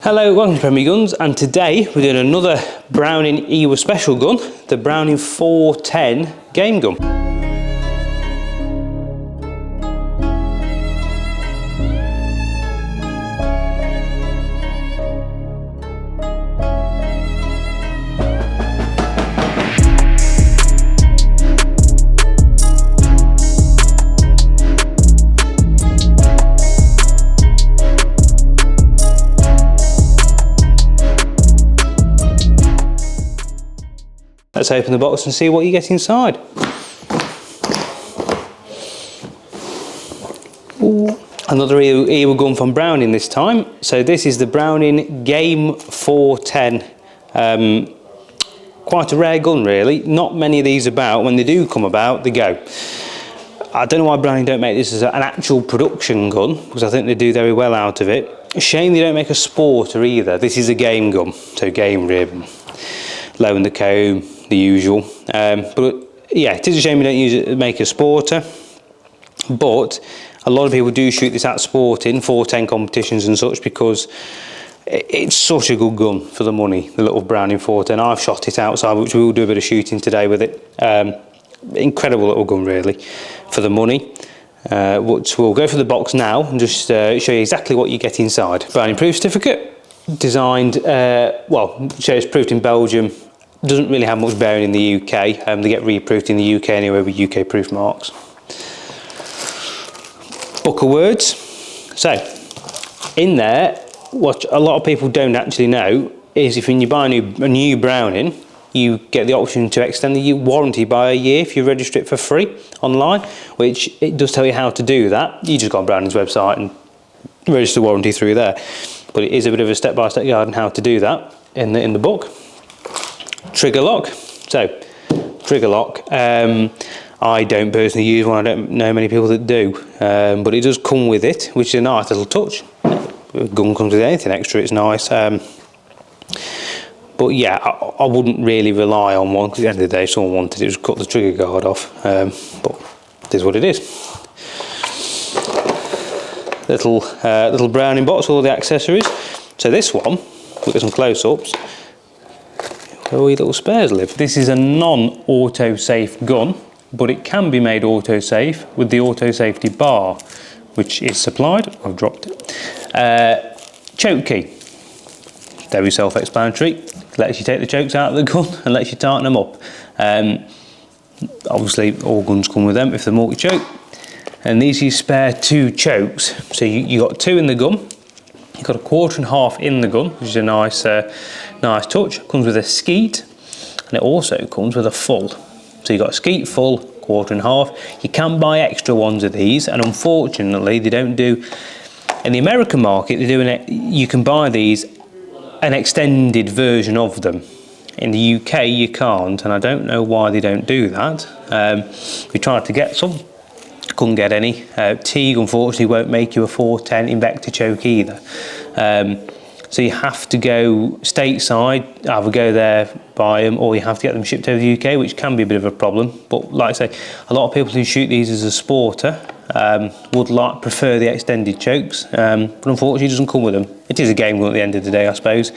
Hello, welcome to Premier Guns, and today we're doing another Browning EWA special gun, the Browning 410 game gun. Let's open the box and see what you get inside. Ooh. Another EWA gun from Browning this time. So this is the Browning Game 410. Quite a rare gun really. Not many of these about. When they do come about, they go. I don't know why Browning don't make this as an actual production gun, because I think they do very well out of it. Shame they don't make a sporter either. This is a game gun, so game rib, low in the comb, the usual. But yeah, it is a shame you don't make a sporter, but a lot of people do shoot this at sporting 410 competitions and such, because it's such a good gun for the money, the little Browning 410. I've shot it outside, which we will do a bit of shooting today with it. Incredible little gun really for the money. Which we'll go for the box now and just show you exactly what you get inside. Browning proof certificate, designed, well, shows proofed in Belgium. Doesn't really have much bearing in the UK. They get reproofed in the UK anyway with UK proof marks. Book of words. So, in there, what a lot of people don't actually know is if you buy a new Browning, you get the option to extend the warranty by a year if you register it for free online, which it does tell you how to do that. You just go on Browning's website and register the warranty through there. But it is a bit of a step-by-step guide on how to do that in the book. Trigger lock. So, trigger lock. I don't personally use one. I don't know many people that do, but it does come with it, which is a nice little touch. A gun comes with anything extra, it's nice. But yeah, I wouldn't really rely on one, because at the end of the day, if someone wanted it, just cut the trigger guard off. But it is what it is. Little Browning box with all the accessories. So this one, look at some close-ups. Where all your little spares live. This is a non-auto-safe gun, but it can be made auto-safe with the auto-safety bar, which is supplied. I've dropped it. Choke key. Very self-explanatory. Lets you take the chokes out of the gun and lets you tighten them up. Obviously, all guns come with them if they're multi-choke. And these you spare two chokes. So you got two in the gun. You've got a 1/4 in the gun, which is a nice touch. Comes with a skeet, and it also comes with a full. So you've got a skeet full, 1/4. You can buy extra ones of these, and unfortunately, they don't do. In the American market, they're doing it. You can buy these, an extended version of them. In the UK, you can't, and I don't know why they don't do that. We tried to get some. Couldn't get any. Teague unfortunately won't make you a 410 Invector choke either. So you have to go stateside, either go there, buy them, or you have to get them shipped over the UK, which can be a bit of a problem. But like I say, a lot of people who shoot these as a sporter would prefer the extended chokes, but unfortunately it doesn't come with them. It is a game gun at the end of the day, I suppose.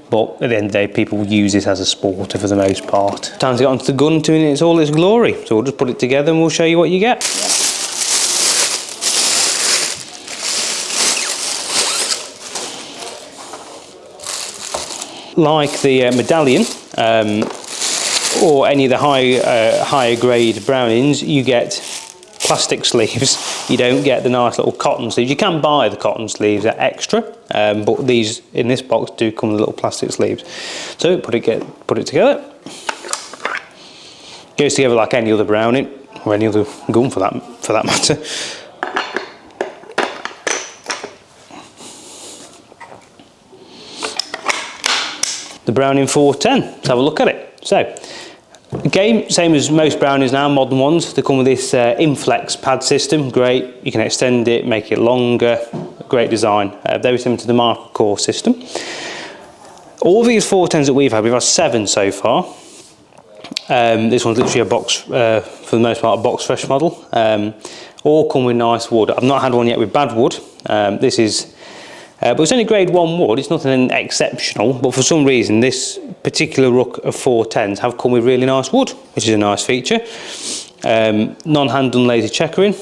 But at the end of the day, people use it as a sporter for the most part. Time to get onto the gun to its all its glory. So we'll just put it together and we'll show you what you get. Like the medallion or any of the higher grade Brownings, you get plastic sleeves. You don't get the nice little cotton sleeves. You can buy the cotton sleeves, they're extra, but these in this box do come with little plastic sleeves. So put it together. Goes together like any other Browning or any other gun for that matter. The Browning 410. Let's have a look at it. So, again, same as most Brownings now, modern ones. They come with this Inflex pad system. Great. You can extend it, make it longer. Great design. Very similar to the Marker Core system. All these 410s that we've had 7 so far. This one's literally a box, for the most part, a box fresh model. All come with nice wood. I've not had one yet with bad wood. This is But it's only grade 1 wood, it's nothing exceptional, but for some reason this particular ruck of 410s have come with really nice wood, which is a nice feature. Non-hand done laser checkering,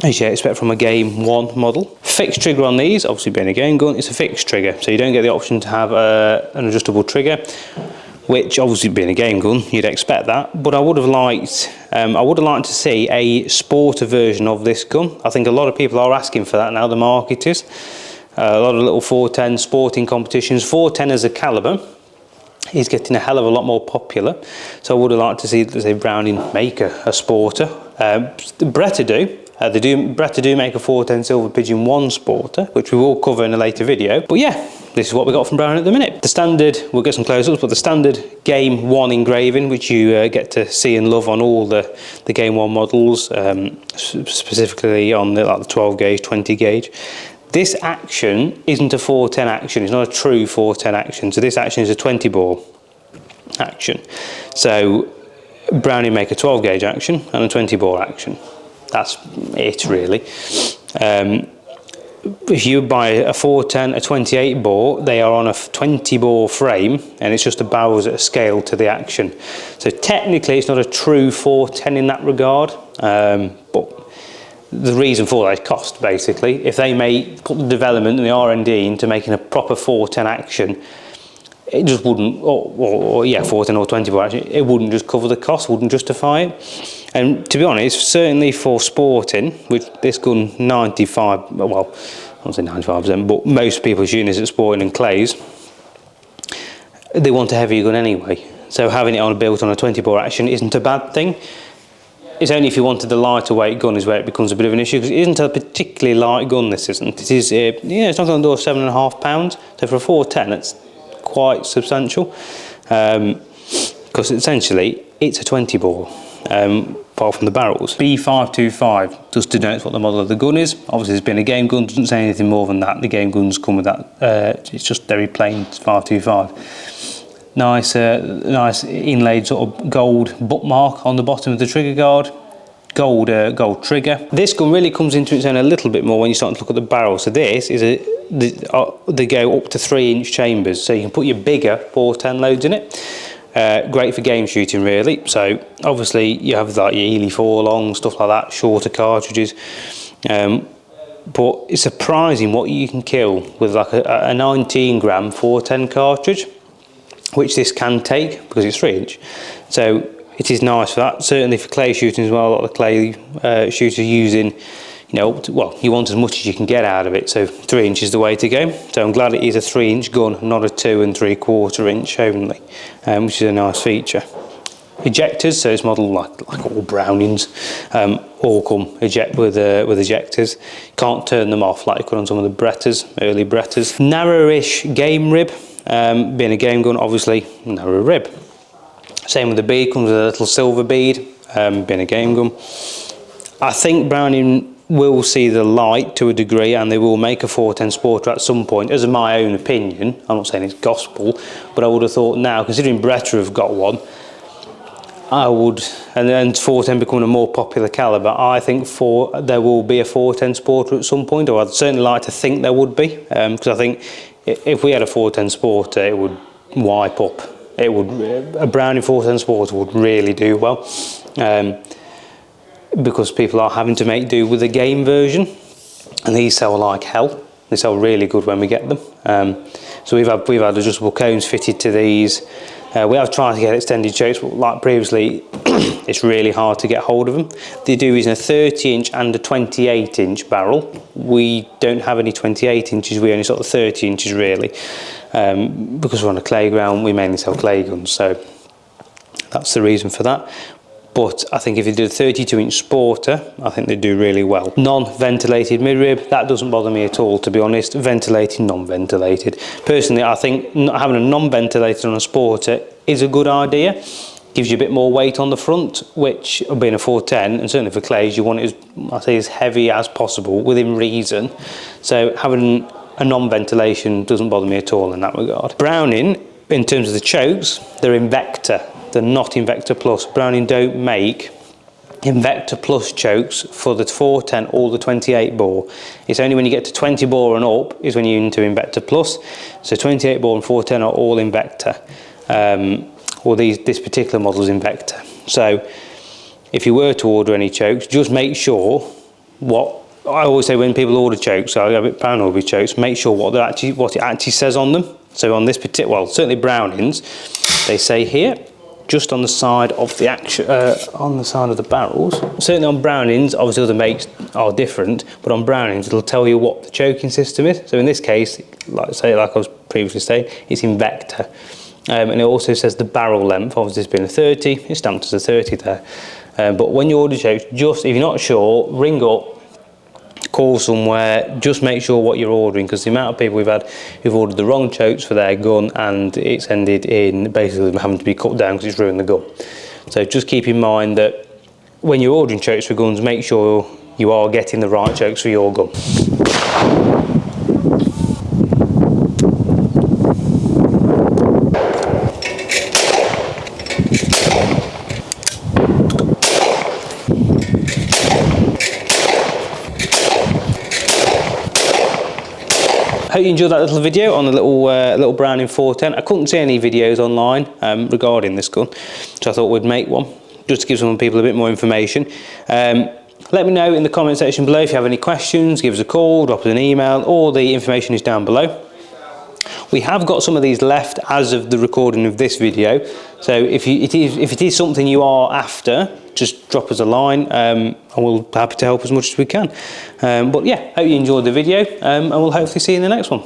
as you expect from a game 1 model. Fixed trigger on these, obviously being a game gun, it's a fixed trigger, so you don't get the option to have an adjustable trigger, which obviously being a game gun, you'd expect that, but I would have liked to see a sporter version of this gun. I think a lot of people are asking for that now, the market is. A lot of little 410 sporting competitions. 410 as a calibre is getting a hell of a lot more popular, so I would have liked to see, let's say, Browning make a sporter. Bretta do make a 410 Silver Pigeon 1 sporter, which we will cover in a later video. But yeah, this is what we got from Browning at the minute. The standard, we'll get some close-ups, but the standard Game 1 engraving, which you get to see and love on all the Game 1 models, specifically on the 12 gauge, 20 gauge. This action isn't a 410 action, it's not a true 410 action, so this action is a 20 bore action. So Browning make a 12 gauge action and a 20 bore action. That's it really. If you buy a 410, a 28 bore, they are on a 20 bore frame and it's just the barrels at a scale to the action. So technically it's not a true 410 in that regard, but the reason for that is cost, basically. If they put the development and the R&D into making a proper 410 action, it just wouldn't, or 410 or 20 bore action, it wouldn't just cover the cost, wouldn't justify it. And to be honest, certainly for sporting, which this gun 95, well, I won't say 95%, but most people's units at sporting and clays, they want a heavier gun anyway. So having it built on a 20 bore action isn't a bad thing. It's only if you wanted the lighter weight gun is where it becomes a bit of an issue, because it isn't a particularly light gun, this isn't. It is, it's not on the door of £7.5, so for a 410 it's quite substantial, because essentially it's a 20 bore, apart from the barrels. B525 just denotes what the model of the gun is. Obviously it's been a game gun, doesn't say anything more than that. The game guns come with that, it's just very plain 525. Nice inlaid sort of gold bookmark on the bottom of the trigger guard. Gold trigger. This gun really comes into its own a little bit more when you start to look at the barrel. So this is they go up to 3-inch chambers, so you can put your bigger 410 loads in it. Great for game shooting, really. So obviously you have like your Ely 4 long, stuff like that, shorter cartridges. But it's surprising what you can kill with like a 19 gram 410 cartridge, which this can take because it's 3-inch. So it is nice for that. Certainly for clay shooting as well. A lot of clay shooters using, well, you want as much as you can get out of it. So 3-inch is the way to go. So I'm glad it is a 3-inch gun, not a 2 3/4 inch only, which is a nice feature. Ejectors, so it's modelled like all Brownings, all come with ejectors. Can't turn them off like you could on some of the Brettas, early Brettas. Narrowish game rib, being a game gun, obviously narrow rib. Same with the bead, comes with a little silver bead, being a game gun. I think Browning will see the light to a degree, and they will make a 410 Sporter at some point, as my own opinion. I'm not saying it's gospel, but I would have thought now, considering Bretta have got one, I would, and then 410 becoming a more popular calibre, I think there will be a 410 Sporter at some point, or I'd certainly like to think there would be, because I think if we had a 410 Sporter, it would wipe up. It would, a Browning 410 Sporter would really do well, because people are having to make do with the game version, and these sell like hell. They sell really good when we get them. So we've had adjustable cones fitted to these. We have tried to get extended chokes, but like previously, it's really hard to get hold of them. They do use a 30-inch and a 28-inch barrel. We don't have any 28 inches, we only sort of 30 inches really. Because we're on a clay ground, we mainly sell clay guns, so that's the reason for that. But I think if you did a 32-inch Sporter, I think they do really well. Non-ventilated mid-rib, that doesn't bother me at all, to be honest. Ventilated, non-ventilated. Personally, I think having a non-ventilated on a Sporter is a good idea. Gives you a bit more weight on the front, which, being a 410, and certainly for clays, you want it, as heavy as possible, within reason. So having a non-ventilation doesn't bother me at all in that regard. Browning, in terms of the chokes, they're in Vector. They're not in Vector Plus. Browning don't make Invector Plus chokes for the 410 or the 28 bore. It's only when you get to 20 bore and up is when you're into Invector Plus. So 28 bore and 410 are all Invector, or this particular model is Invector. So if you were to order any chokes, just make sure what I always say when people order chokes, so I get a bit paranoid with chokes, make sure what it actually says on them. So on this particular, well, certainly Brownings, they say here, just on the side of the on the side of the barrels. Certainly on Brownings, obviously other makes are different, but on Brownings it'll tell you what the choking system is. So in this case, like I was previously saying, it's Invector. And it also says the barrel length, obviously it's been a 30, it's stamped as a 30 there. But when you order chokes, just if you're not sure, ring up, call somewhere, just make sure what you're ordering, because the amount of people we've had who've ordered the wrong chokes for their gun and it's ended in basically them having to be cut down because it's ruined the gun. So just keep in mind that when you're ordering chokes for guns, make sure you are getting the right chokes for your gun. Hope you enjoyed that little video on the little Browning 410. I couldn't see any videos online regarding this gun, so I thought we'd make one just to give some people a bit more information. Let me know in the comment section below if you have any questions. Give us a call, drop us an email, all the information is down below. We have got some of these left as of the recording of this video, so if it is something you are after, just drop us a line and we'll be happy to help as much as we can. But yeah, hope you enjoyed the video and we'll hopefully see you in the next one.